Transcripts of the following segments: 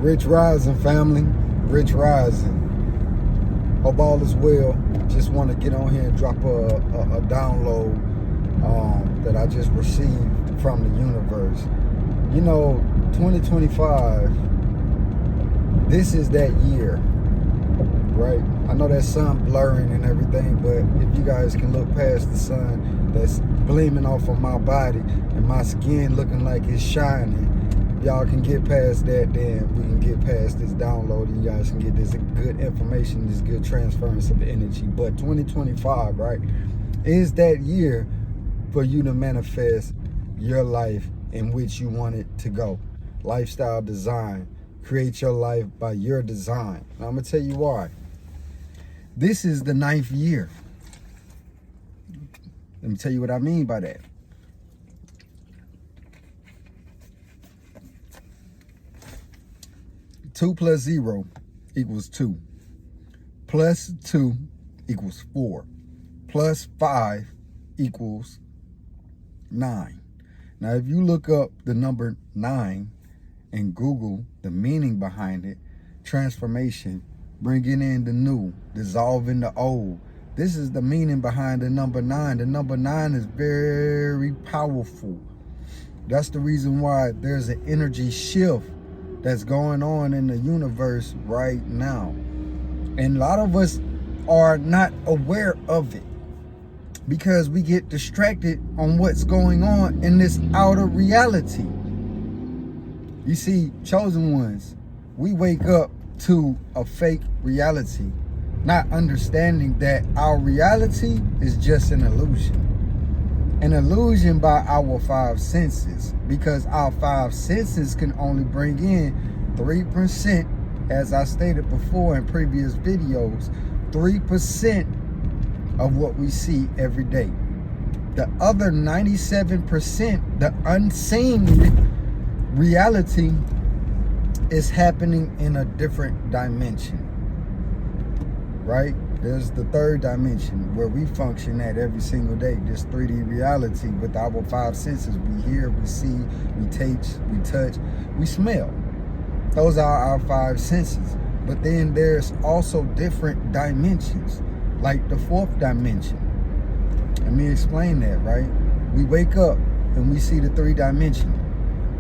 Rich Rising, family. Rich Rising. Hope all is well. Just want to get on here and drop a download that I just received from the universe. You know, 2025, this is that year, right? I know that sun blurring and everything, but if you guys can look past the sun that's gleaming off of my body and my skin looking like it's shining, y'all can get past that, then we can get past this download and you guys can get this good information, this good transference of energy. But 2025, right, is that year for you to manifest your life in which you want it to go. Lifestyle design. Create your life by your design. Now, I'm going to tell you why. This is the 9th year. Let me tell you what I mean by that. Two plus 0 equals 2. Plus 2 equals 4. Plus 5 equals 9. Now, if you look up the number 9 and Google the meaning behind it, transformation, bringing in the new, dissolving the old. This is the meaning behind the number 9. The number 9 is very powerful. That's the reason why there's an energy shift that's going on in the universe right now. And a lot of us are not aware of it because we get distracted on what's going on in this outer reality. You see, chosen ones, we wake up to a fake reality, not understanding that our reality is just an illusion. An illusion by our 5 senses, because our 5 senses can only bring in 3%, as I stated before in previous videos, 3% of what we see every day. The other 97%, the unseen reality, is happening in a different dimension, right? There's the 3rd dimension where we function at every single day, this 3D reality with our 5 senses. We hear, we see, we taste, we touch, we smell. Those are our 5 senses. But then there's also different dimensions, like the 4th dimension. Let me explain that, right? We wake up and we see the 3 dimension.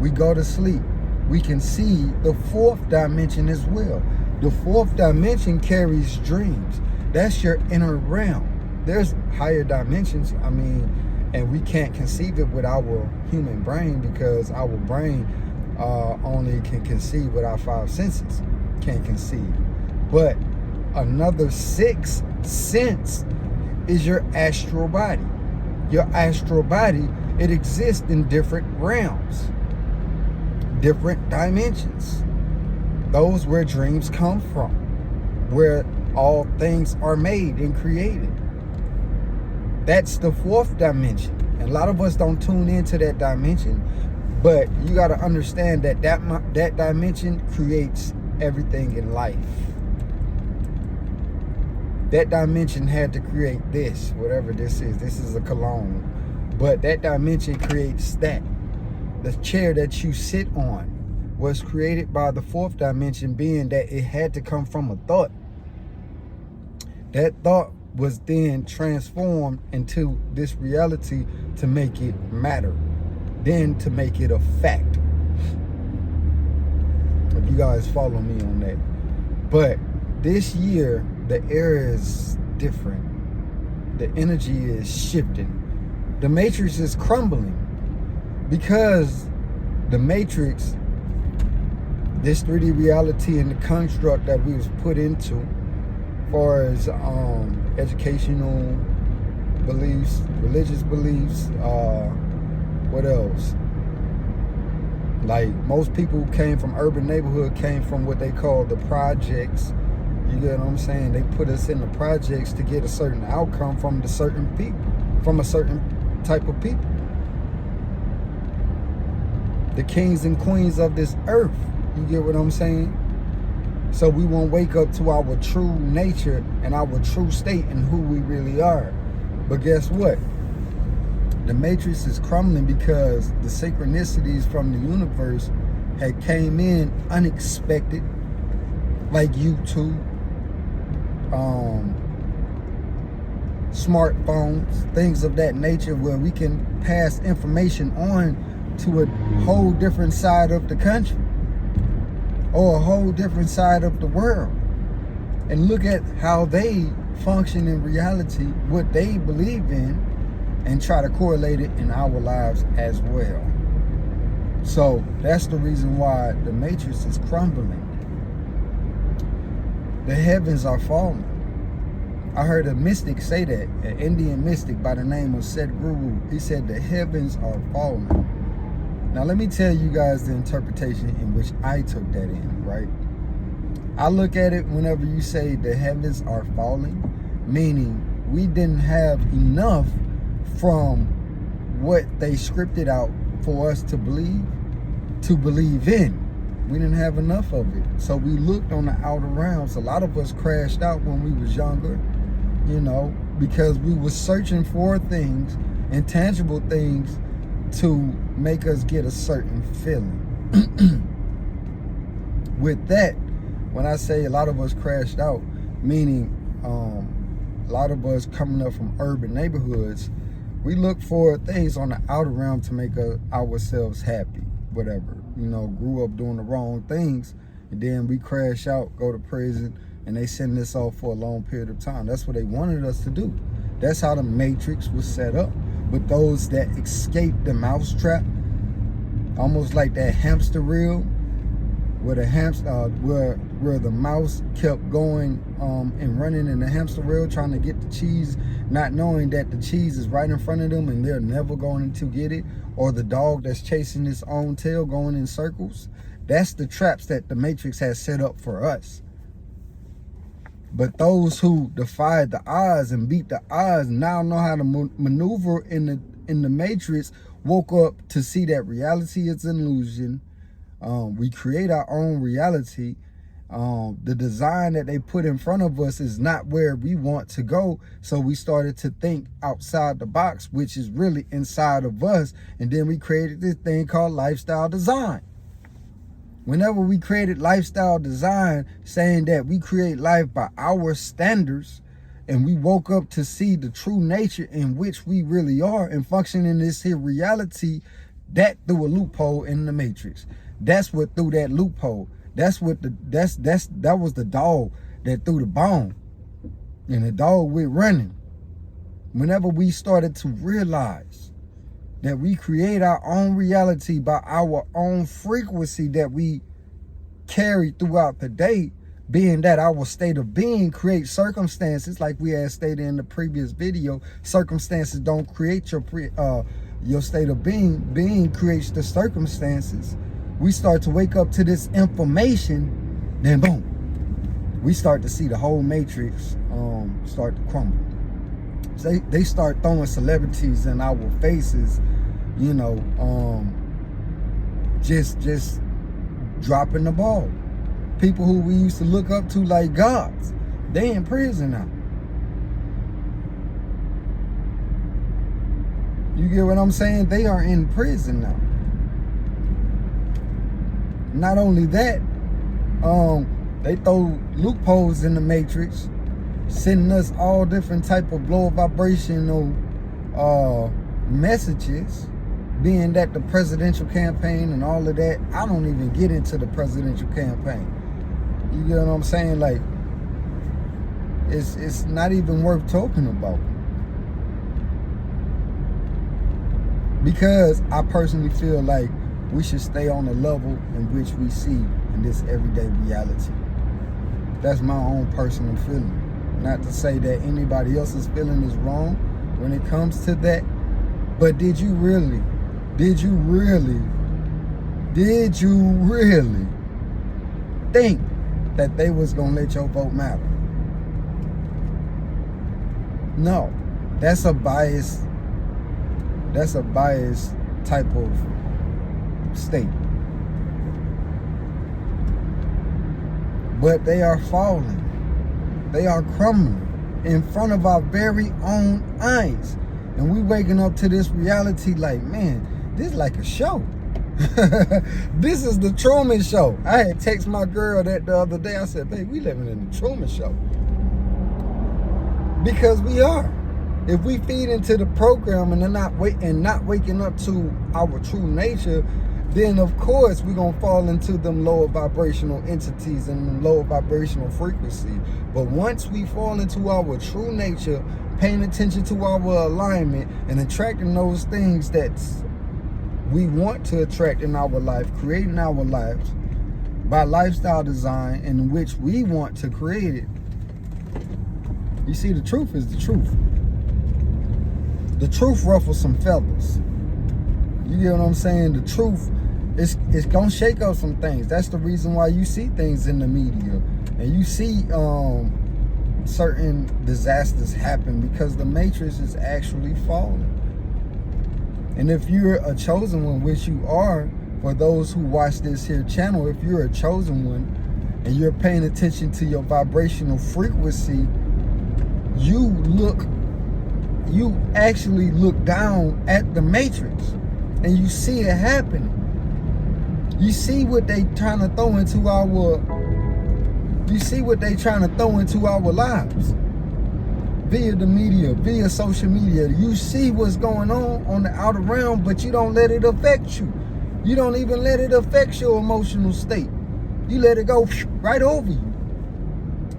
We go to sleep. We can see the 4th dimension as well. The 4th dimension carries dreams. That's your inner realm. There's higher dimensions, and we can't conceive it with our human brain because our brain only can conceive what our 5 senses can conceive. But another 6th sense is your astral body. Your astral body, it exists in different realms, different dimensions. Those where dreams come from, where all things are made and created. That's the 4th dimension. And a lot of us don't tune into that dimension, but you got to understand that that dimension creates everything in life. That dimension had to create this, whatever this is. This is a cologne. But that dimension creates that. The chair that you sit on was created by the 4th dimension, being that it had to come from a thought. That thought was then transformed into this reality to make it matter, then to make it a fact. If you guys follow me on that. But this year, the air is different. The energy is shifting. The matrix is crumbling because the matrix, this 3D reality and the construct that we was put into, as far as educational beliefs, religious beliefs, what else? Like most people came from urban neighborhood, came from what they call the projects. You get what I'm saying? They put us in the projects to get a certain outcome from the certain people, from a certain type of people. The kings and queens of this earth. You get what I'm saying? So we won't wake up to our true nature and our true state and who we really are. But guess what? The matrix is crumbling because the synchronicities from the universe had came in unexpected, like YouTube, smartphones, things of that nature, where we can pass information on to a whole different side of the country or a whole different side of the world, and look at how they function in reality, what they believe in, and try to correlate it in our lives as well. So that's the reason why the matrix is crumbling. The heavens are falling. I heard a mystic say that, an Indian mystic by the name of Sadhguru. He said the heavens are falling. Now let me tell you guys the interpretation in which I took that in, right? I look at it whenever you say the heavens are falling, meaning we didn't have enough from what they scripted out for us to believe in. We didn't have enough of it. So we looked on the outer realms. A lot of us crashed out when we was younger, you know, because we were searching for things, intangible things, to make us get a certain feeling. With that, when I say a lot of us crashed out, meaning a lot of us coming up from urban neighborhoods, we look for things on the outer realm to make ourselves happy, whatever. You know, grew up doing the wrong things, and then we crash out, go to prison, and they send us off for a long period of time. That's what they wanted us to do. That's how the matrix was set up. But those that escaped the mousetrap, almost like that hamster wheel, where the mouse kept going and running in the hamster wheel trying to get the cheese, not knowing that the cheese is right in front of them and they're never going to get it, or the dog that's chasing its own tail going in circles. That's the traps that the matrix has set up for us. But those who defied the odds and beat the odds now know how to maneuver in the matrix, woke up to see that reality is an illusion. We create our own reality. The design that they put in front of us is not where we want to go. So we started to think outside the box, which is really inside of us. And then we created this thing called lifestyle design. Whenever we created lifestyle design, saying that we create life by our standards, and we woke up to see the true nature in which we really are and function in this here reality, that threw a loophole in the matrix. That's what threw that loophole. That was the dog that threw the bone, and the dog went running. Whenever we started to realize that we create our own reality by our own frequency that we carry throughout the day, being that our state of being creates circumstances, like we had stated in the previous video. Circumstances don't create your state of being. Being creates the circumstances. We start to wake up to this information, then boom, we start to see the whole matrix start to crumble. So they start throwing celebrities in our faces, you know, just dropping the ball. People who we used to look up to like gods, they in prison now. You get what I'm saying? They are in prison now. Not only that, they throw loopholes in the matrix, sending us all different type of low vibrational messages, being that the presidential campaign and all of that. I don't even get into the presidential campaign. You get what I'm saying? Like, it's not even worth talking about, because I personally feel like we should stay on the level in which we see in this everyday reality. That's my own personal feeling. Not to say that anybody else's feeling is wrong when it comes to that, but did you really think that they was gonna let your vote matter? No, that's a biased type of state. But they are falling. They are crumbling in front of our very own eyes. And we waking up to this reality like, man, this is like a show. This is the Truman Show. I had text my girl that the other day. I said, babe, we living in the Truman Show. Because we are. If we feed into the program and not waking up to our true nature, then of course we're gonna fall into them lower vibrational entities and lower vibrational frequency. But once we fall into our true nature, paying attention to our alignment and attracting those things that we want to attract in our life, creating our lives by lifestyle design in which we want to create it. You see, the truth is the truth. The truth ruffles some feathers. You get what I'm saying? The truth it's gonna shake up some things. That's the reason why you see things in the media and you see certain disasters happen, because the matrix is actually falling. And if you're a chosen one, which you are, for those who watch this here channel, if you're a chosen one and you're paying attention to your vibrational frequency, you actually look down at the matrix and you see it happening. You see what they trying to throw into our lives via the media, via social media. You see what's going on the outer realm, but you don't let it affect you. You don't even let it affect your emotional state. You let it go right over you,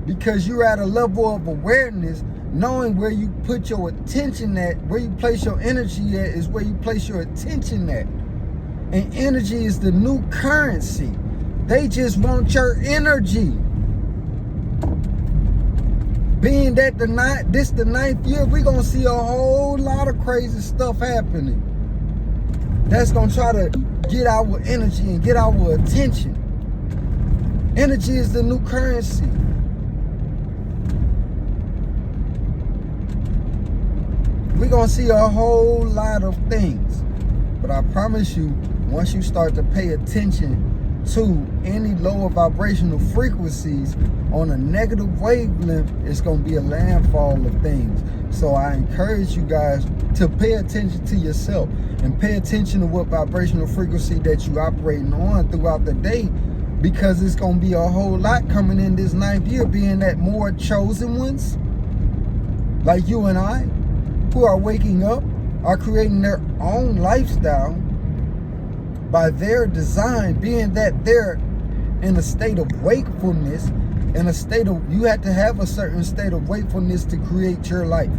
because you're at a level of awareness, knowing where you put your attention at, where you place your energy at is where you place your attention at. And energy is the new currency. They just want your energy. Being that this the 9th year, we're going to see a whole lot of crazy stuff happening. That's going to try to get our energy and get our attention. Energy is the new currency. We're going to see a whole lot of things. But I promise you, once you start to pay attention to any lower vibrational frequencies on a negative wavelength, it's going to be a landfall of things. So I encourage you guys to pay attention to yourself and pay attention to what vibrational frequency that you're operating on throughout the day, because it's going to be a whole lot coming in this 9th year, being that more chosen ones like you and I, who are waking up, are creating their own lifestyle by their design, being that they're in a state of wakefulness, you have to have a certain state of wakefulness to create your life,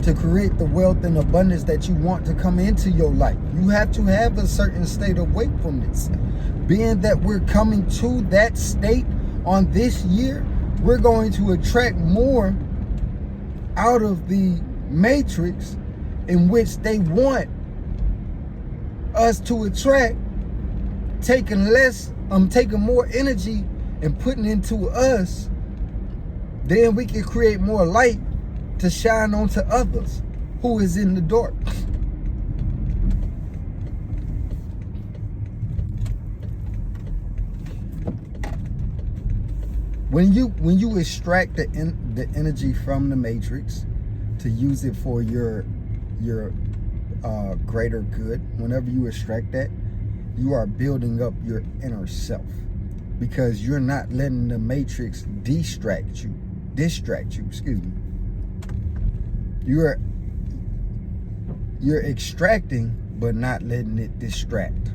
to create the wealth and abundance that you want to come into your life. You have to have a certain state of wakefulness. Being that we're coming to that state on this year, we're going to attract more out of the matrix in which they want us to attract, taking more energy and putting into us. Then we can create more light to shine onto others who is in the dark. When you extract the energy from the matrix to use it for your greater good, whenever you extract that, you are building up your inner self, because you're not letting the matrix distract you, excuse me. You're extracting, but not letting it distract.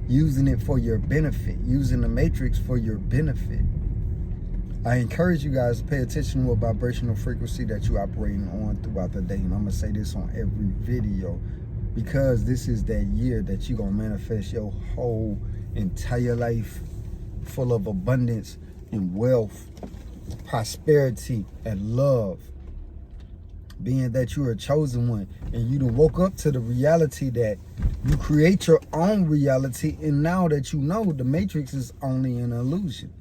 Using it for your benefit, using the matrix for your benefit. I encourage you guys to pay attention to what vibrational frequency that you're operating on throughout the day. And I'm going to say this on every video, because this is that year that you're going to manifest your whole entire life full of abundance and wealth, prosperity, and love. Being that you're a chosen one and you done woke up to the reality that you create your own reality, and now that you know the matrix is only an illusion.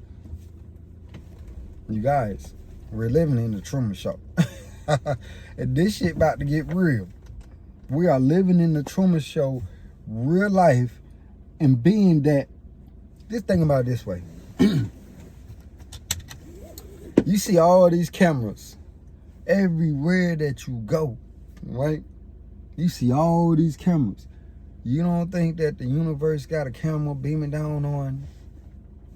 You guys, we're living in the Truman Show. And this shit about to get real. We are living in the Truman Show, real life, and being that, just think about it this way. You see all these cameras everywhere that you go, right? You see all these cameras. You don't think that the universe got a camera beaming down on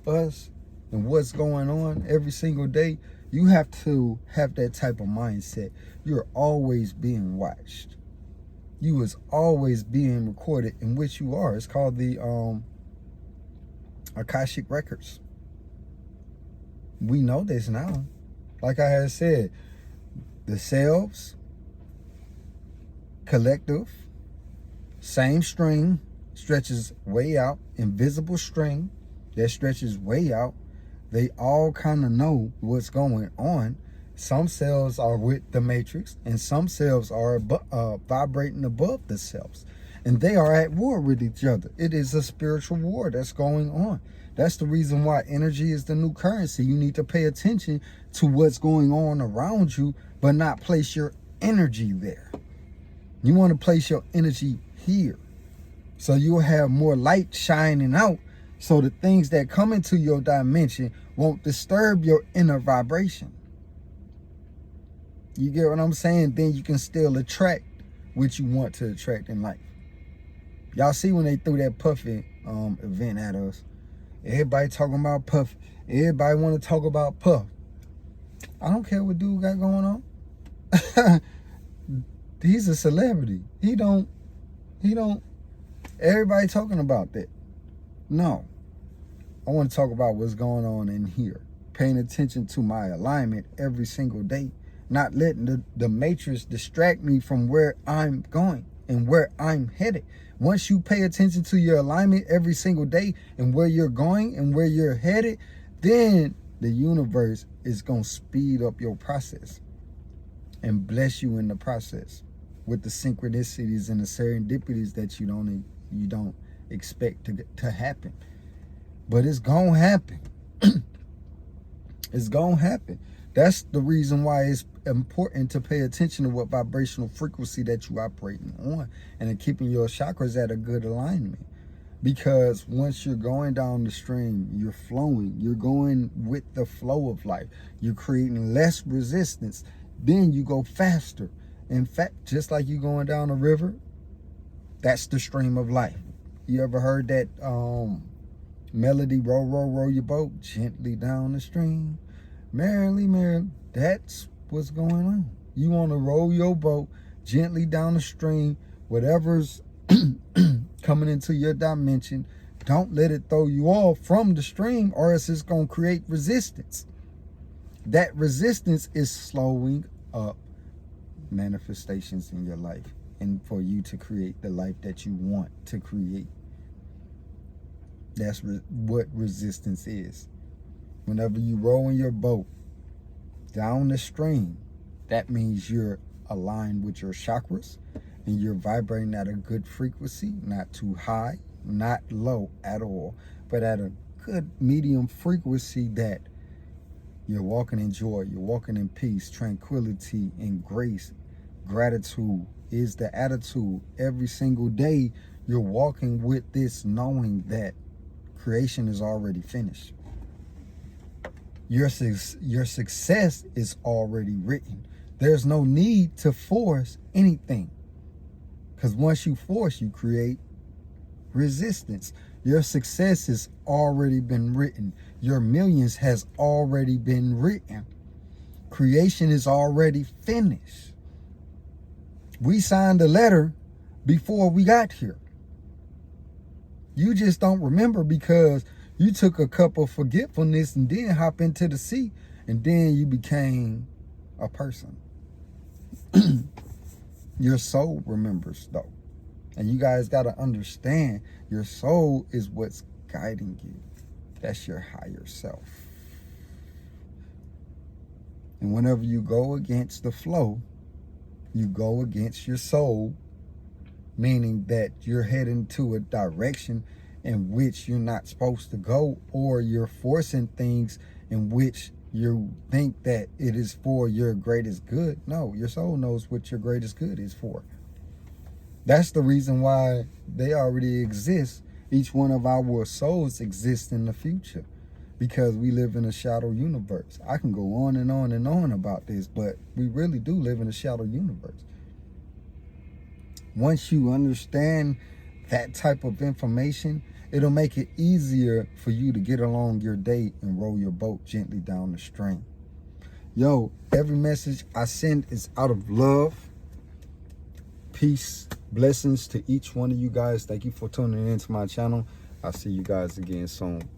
us and what's going on every single day? You have to have that type of mindset. You're always being watched. You is always being recorded, in which you are. It's called the Akashic Records. We know this now. Like I had said, the selves, collective, same string, stretches way out, invisible string that stretches way out. They all kind of know what's going on. Some cells are with the matrix, and some cells are vibrating above the cells. And they are at war with each other. It is a spiritual war that's going on. That's the reason why energy is the new currency. You need to pay attention to what's going on around you, but not place your energy there. You want to place your energy here, so you'll have more light shining out, so the things that come into your dimension won't disturb your inner vibration. You get what I'm saying? Then you can still attract what you want to attract in life. Y'all see when they threw that Puffy event at us? Everybody talking about Puff. Everybody want to talk about Puff. I don't care what dude got going on. He's a celebrity. He don't. Everybody talking about that. No. I want to talk about what's going on in here. Paying attention to my alignment every single day. Not letting the matrix distract me from where I'm going and where I'm headed. Once you pay attention to your alignment every single day and where you're going and where you're headed, then the universe is going to speed up your process and bless you in the process with the synchronicities and the serendipities that you don't expect to happen. But it's going to happen. It's going to happen. That's the reason why it's important to pay attention to what vibrational frequency that you're operating on, and in keeping your chakras at a good alignment. Because once you're going down the stream, you're flowing, you're going with the flow of life, you're creating less resistance, then you go faster. In fact, just like you going down a river, that's the stream of life. You ever heard that melody, row, row, row your boat gently down the stream? Merrily, merrily. That's what's going on. You want to roll your boat gently down the stream. Whatever's coming into your dimension, don't let it throw you off from the stream, or else it's going to create resistance. That resistance is slowing up manifestations in your life, and for you to create the life that you want to create. That's what resistance is. Whenever you roll in your boat down the stream, that means you're aligned with your chakras and you're vibrating at a good frequency, not too high, not low at all, but at a good medium frequency that you're walking in joy, you're walking in peace, tranquility, and grace. Gratitude is the attitude. Every single day you're walking with this, knowing that creation is already finished. Your success is already written. There's no need to force anything, because once you force, you create resistance. Your success has already been written. Your millions has already been written. Creation is already finished. We signed the letter before we got here. You just don't remember because you took a cup of forgetfulness and then hop into the sea, and then you became a person. Your soul remembers, though. And you guys got to understand, your soul is what's guiding you. That's your higher self. And whenever you go against the flow, you go against your soul, meaning that you're heading to a direction in which you're not supposed to go, or you're forcing things in which you think that it is for your greatest good. No, your soul knows what your greatest good is for. That's the reason why they already exist. Each one of our souls exists in the future, because we live in a shadow universe. I can go on and on and on about this, but we really do live in a shadow universe. Once you understand that type of information, it'll make it easier for you to get along your day and row your boat gently down the stream. Yo, every message I send is out of love. Peace, blessings to each one of you guys. Thank you for tuning into my channel. I'll see you guys again soon.